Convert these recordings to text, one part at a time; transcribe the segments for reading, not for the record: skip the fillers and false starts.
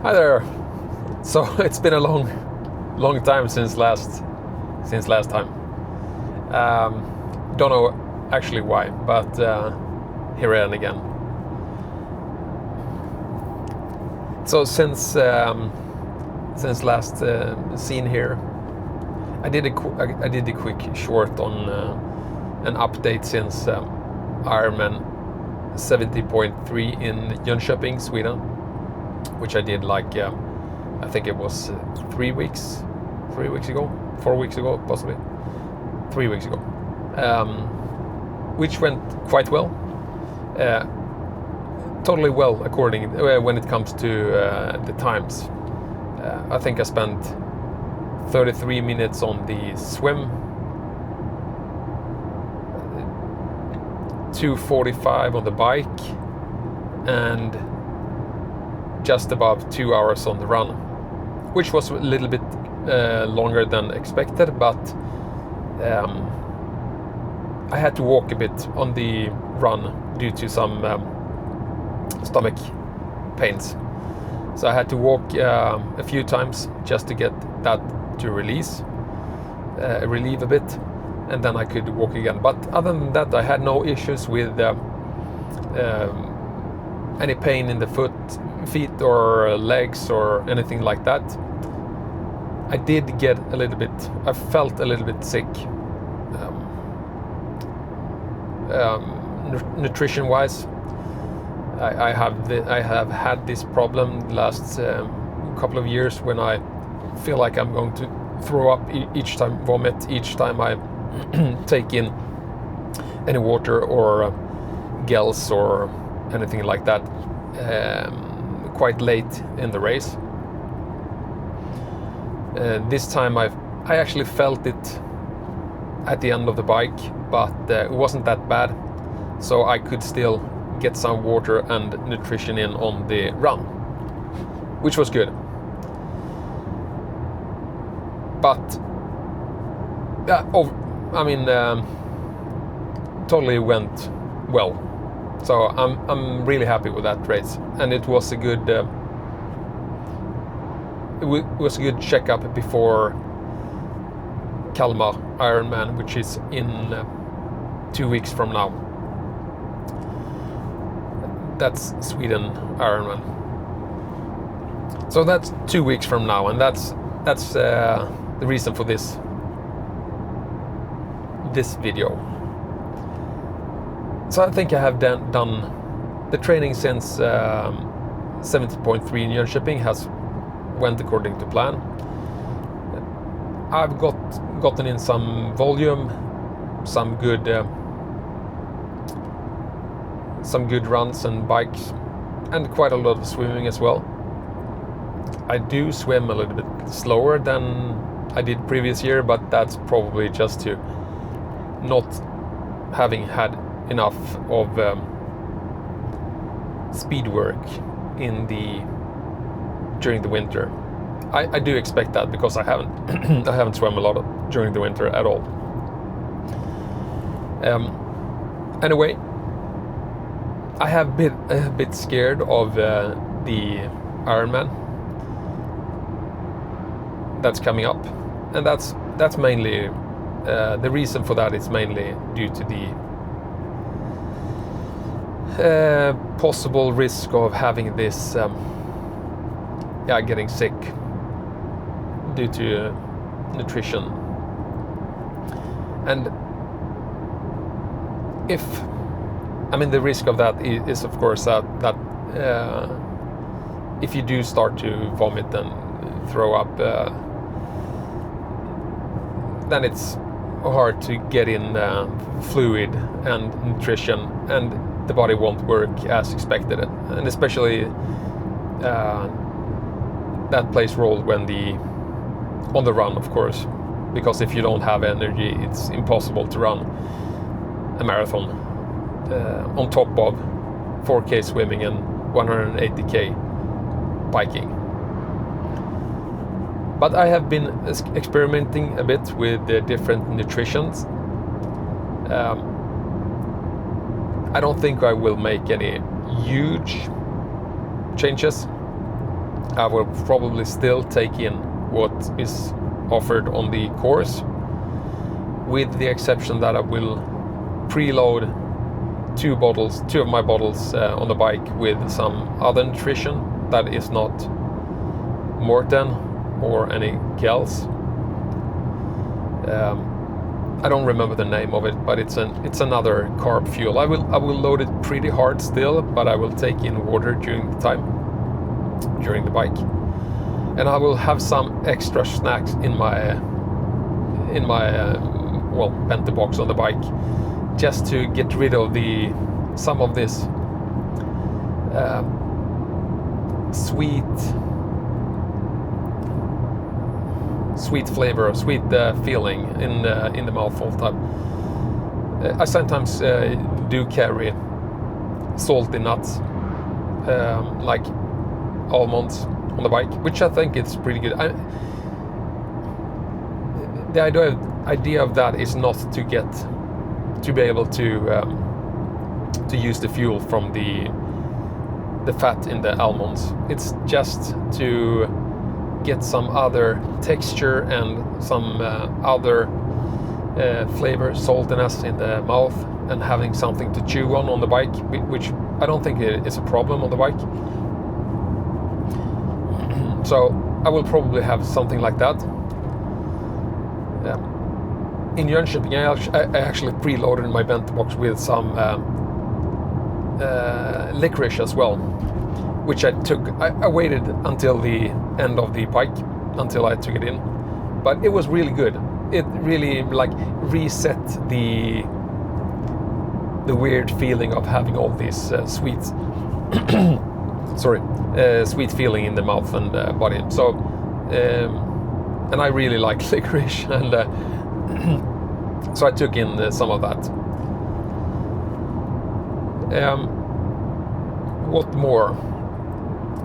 Hi there. So it's been a long time since last time. Don't know actually why, but here I am again. So since last scene here, I did a quick short on an update since Ironman 70.3 in Jönköping, Sweden, which I did I think it was 4 weeks ago, possibly 3 weeks ago, which went quite well, totally well according when it comes to the times. I think I spent 33 minutes on the swim, 2:45 on the bike, and just above 2 hours on the run, which was a little bit longer than expected, but I had to walk a bit on the run due to some stomach pains. So I had to walk a few times just to get that to relieve a bit, and then I could walk again. But other than that, I had no issues with any pain in the feet or legs or anything like that. I did get I felt a little bit sick, nutrition wise. I have had this problem the last couple of years when I feel like I'm going to throw up vomit each time I take in any water or gels or anything like that, quite late in the race. This time I actually felt it at the end of the bike, but it wasn't that bad, so I could still get some water and nutrition in on the run, which was good. But totally went well. So I'm really happy with that race, and it was a good checkup before Kalmar Ironman, which is in 2 weeks from now. That's Sweden Ironman. So that's 2 weeks from now, and that's the reason for this video. So I think I have done the training since 70.3 in Jönköping went according to plan. I've gotten in some volume, some good runs and bikes, and quite a lot of swimming as well. I do swim a little bit slower than I did previous year, but that's probably just to not having had enough of speed work during the winter. I do expect that, because I haven't swum a lot during the winter at all. Anyway, I have been a bit scared of the Ironman that's coming up, and that's mainly the reason for that is mainly due to the possible risk of having this getting sick due to nutrition. And the risk of that is of course that if you do start to vomit and throw up, then it's hard to get in fluid and nutrition, and the body won't work as expected. And especially that plays role on the run, of course, because if you don't have energy, it's impossible to run a marathon on top of 4K swimming and 180K biking. But I have been experimenting a bit with the different nutritions. I don't think I will make any huge changes. I will probably still take in what is offered on the course, with the exception that I will preload two of my bottles on the bike with some other nutrition that is not Morten or any gels. I don't remember the name of it, but it's another carb fuel. I will load it pretty hard still, but I will take in water during the bike, and I will have some extra snacks in my bento box on the bike, just to get rid of some of this sweet flavor, sweet feeling in the mouth all the time. I sometimes do carry salty nuts, like almonds, on the bike, which I think is pretty good. The idea of that is not to be able to use the fuel from the fat in the almonds. It's just to get some other texture and some other flavor, saltiness in the mouth, and having something to chew on the bike, which I don't think is a problem on the bike. So I will probably have something like that. In Jönköping, I actually preloaded my bento box with some licorice as well, which I waited until the end of the bike until I took it in, but it was really good. It really reset the weird feeling of having all these sweet sweet feeling in the mouth and body. So and I really like licorice, and so I took in some of that. What more?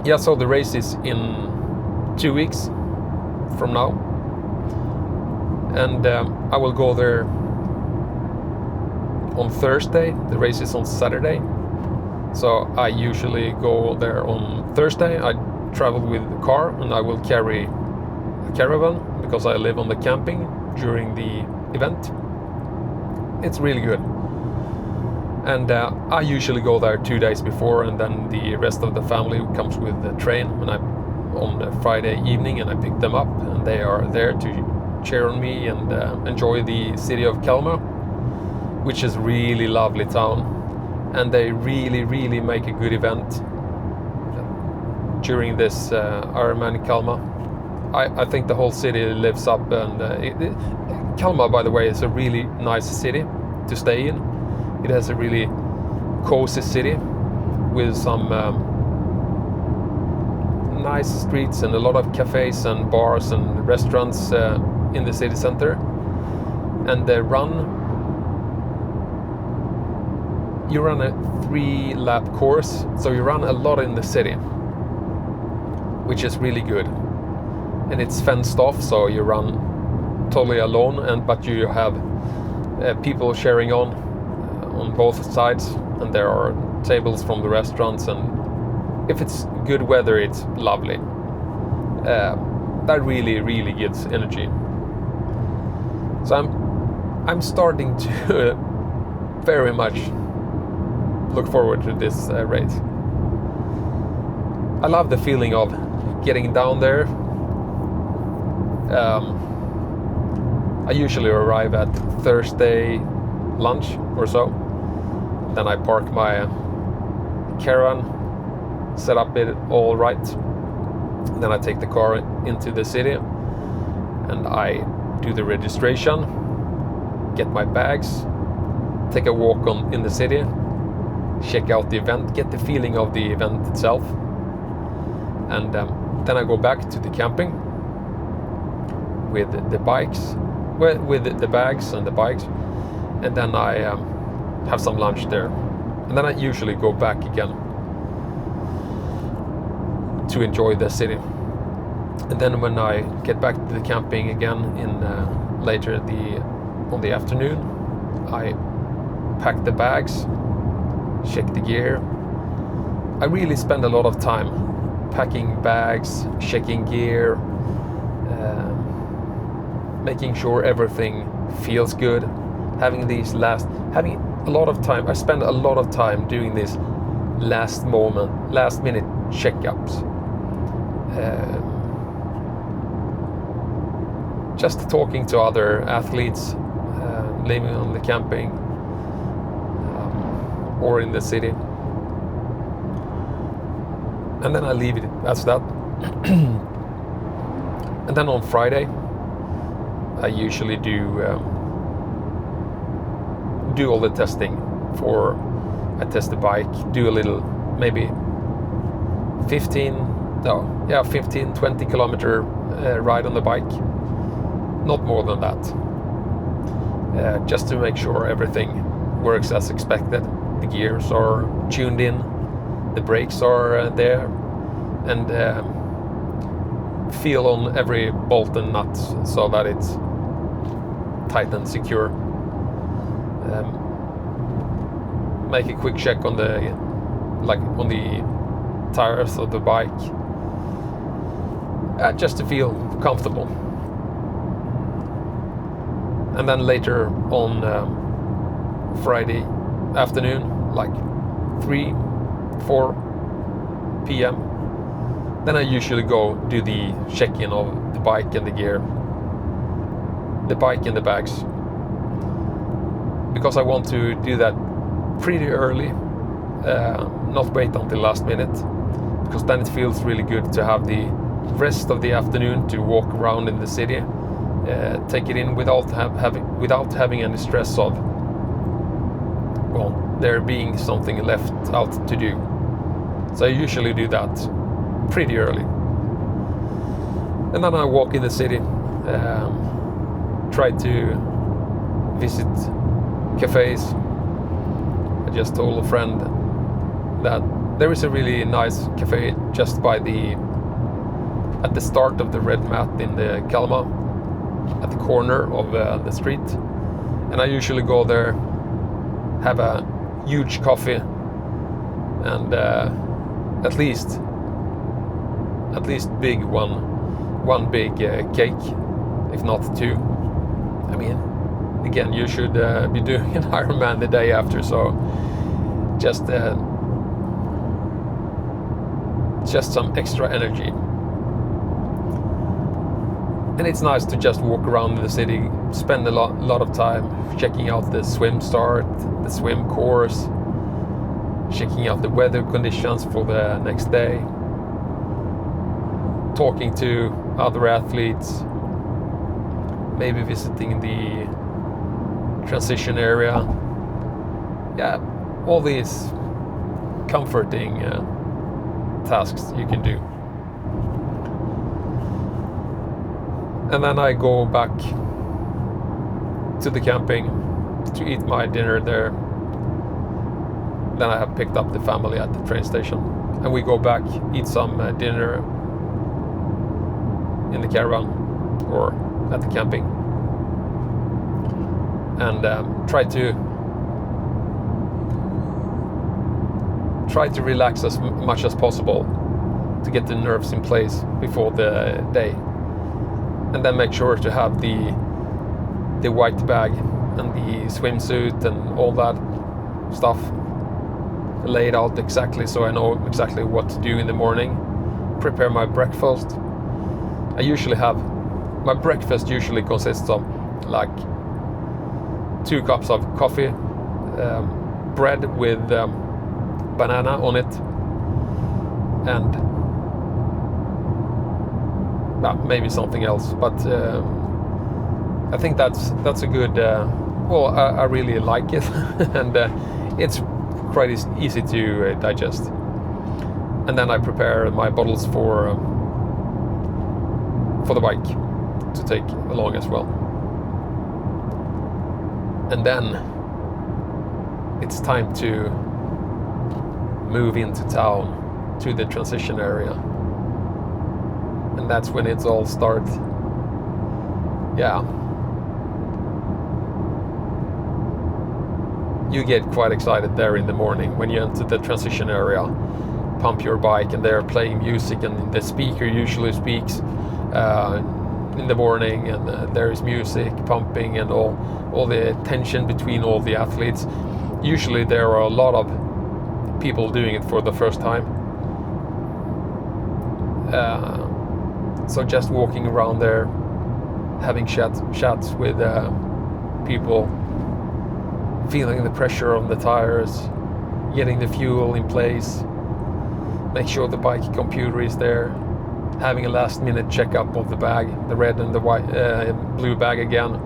Yeah, so the race is in 2 weeks from now, and I will go there on Thursday. The race is on Saturday, so I usually go there on Thursday. I travel with the car, and I will carry a caravan because I live on the camping during the event. It's really good. And I usually go there 2 days before, and then the rest of the family comes with the train on a Friday evening, and I pick them up, and they are there to cheer on me and enjoy the city of Kalmar, which is a really lovely town, and they really make a good event during this Ironman Kalmar. I think the whole city lives up, and Kalmar, by the way, is a really nice city to stay in. It has a really cozy city with some nice streets and a lot of cafes and bars and restaurants in the city center. And you run a 3-lap course, so you run a lot in the city, which is really good. And it's fenced off, so you run totally alone, but you have people sharing on both sides, and there are tables from the restaurants, and if it's good weather, it's lovely. That really gives energy. So I'm starting to very much look forward to this race. I love the feeling of getting down there. I usually arrive at Thursday lunch or so. Then I park my caravan, set up it all right. Then I take the car into the city, and I do the registration, get my bags, take a walk in the city, check out the event, get the feeling of the event itself, and then I go back to the camping with the bikes, with the bags and the bikes, and then I have some lunch there, and then I usually go back again to enjoy the city. And then when I get back to the camping again in later on the afternoon, I pack the bags, check the gear. I really spend a lot of time packing bags, checking gear, making sure everything feels good, having a lot of time. I spend a lot of time doing this last minute checkups. Just talking to other athletes living on the camping or in the city. And then I leave it as that. And then on Friday, I usually do all the testing I test the bike, do a little, maybe 15-20 kilometer ride on the bike, not more than that, just to make sure everything works as expected. The gears are tuned in, the brakes are there, and feel on every bolt and nut so that it's tight and secure. Make a quick check on the tires of the bike, just to feel comfortable. And then later on Friday afternoon, like 3-4 p.m, then I usually go do the check-in of the bike and the gear, the bike and the bags, because I want to do that pretty early, not wait until last minute, because then it feels really good to have the rest of the afternoon to walk around in the city, take it in without having any stress of, well, there being something left out to do. So I usually do that pretty early. And then I walk in the city, try to visit cafes. I just told a friend that there is a really nice cafe just at the start of the red mat in the Kalmar, at the corner of the street. And I usually go there, have a huge coffee, and at least big one big cake, if not two. I mean, again, you should be doing an Ironman the day after, so just some extra energy. And it's nice to just walk around the city, spend a lot of time checking out the swim start, the swim course, checking out the weather conditions for the next day, talking to other athletes, maybe visiting the transition area. Yeah, all these comforting tasks you can do. And then I go back to the camping to eat my dinner there. Then I have picked up the family at the train station, and we go back, eat some dinner in the caravan or at the camping, and try to relax as much as possible to get the nerves in place before the day. And then make sure to have the white bag and the swimsuit and all that stuff laid out exactly, so I know exactly what to do in the morning. Prepare my breakfast. My breakfast usually consists of like 2 cups of coffee, bread with banana on it, and maybe something else, but I think that's a good. I really like it, and it's quite easy to digest. And then I prepare my bottles for the bike to take along as well. And then it's time to move into town to the transition area. And that's when it's all starts. Yeah. You get quite excited there in the morning when you enter the transition area, pump your bike, and they're playing music, and the speaker usually speaks in the morning, and there is music pumping and all the tension between all the athletes. Usually there are a lot of people doing it for the first time. So just walking around there, having chats with people, feeling the pressure on the tires, getting the fuel in place, make sure the bike computer is there, having a last minute checkup of the bag, the red and the white, blue bag again.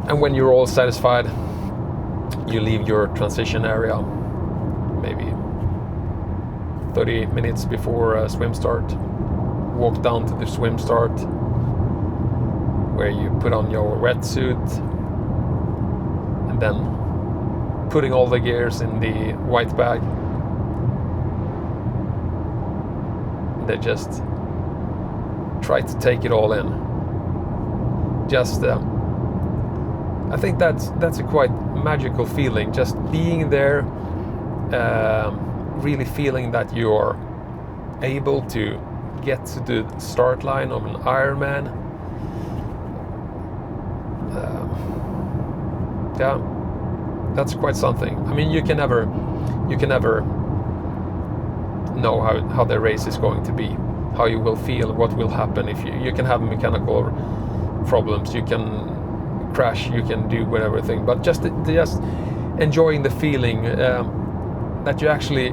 And when you're all satisfied, you leave your transition area maybe 30 minutes before swim start. Walk down to the swim start, where you put on your wetsuit, and then putting all the gears in the white bag. They just try to take it all in. Just I think that's a quite magical feeling, just being there, really feeling that you're able to get to the start line of an Ironman. Yeah, that's quite something. I mean, you can never know how the race is going to be, how you will feel, what will happen. If you can have mechanical problems, you can crash, you can do whatever thing, but just enjoying the feeling that you actually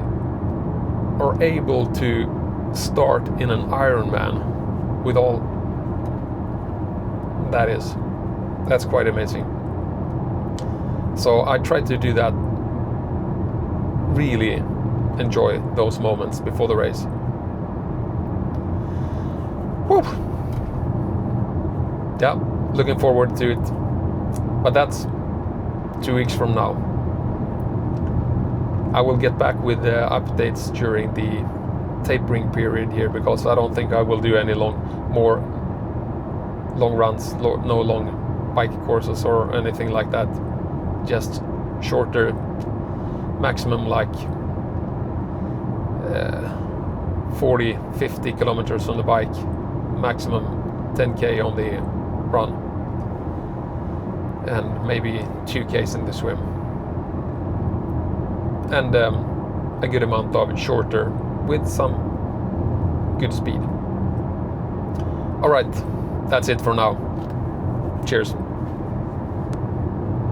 are able to start in an Ironman with all that is. That's quite amazing. So I try to do that, really enjoy those moments before the race. Whew. Yeah, looking forward to it. But that's 2 weeks from now. I will get back with updates during the tapering period here, because I don't think I will do any more long runs, no long bike courses or anything like that. Just shorter, maximum like 40-50 kilometers on the bike, maximum 10k on the run, and maybe 2k's in the swim, and a good amount of shorter with some good speed. All right, that's it for now. Cheers.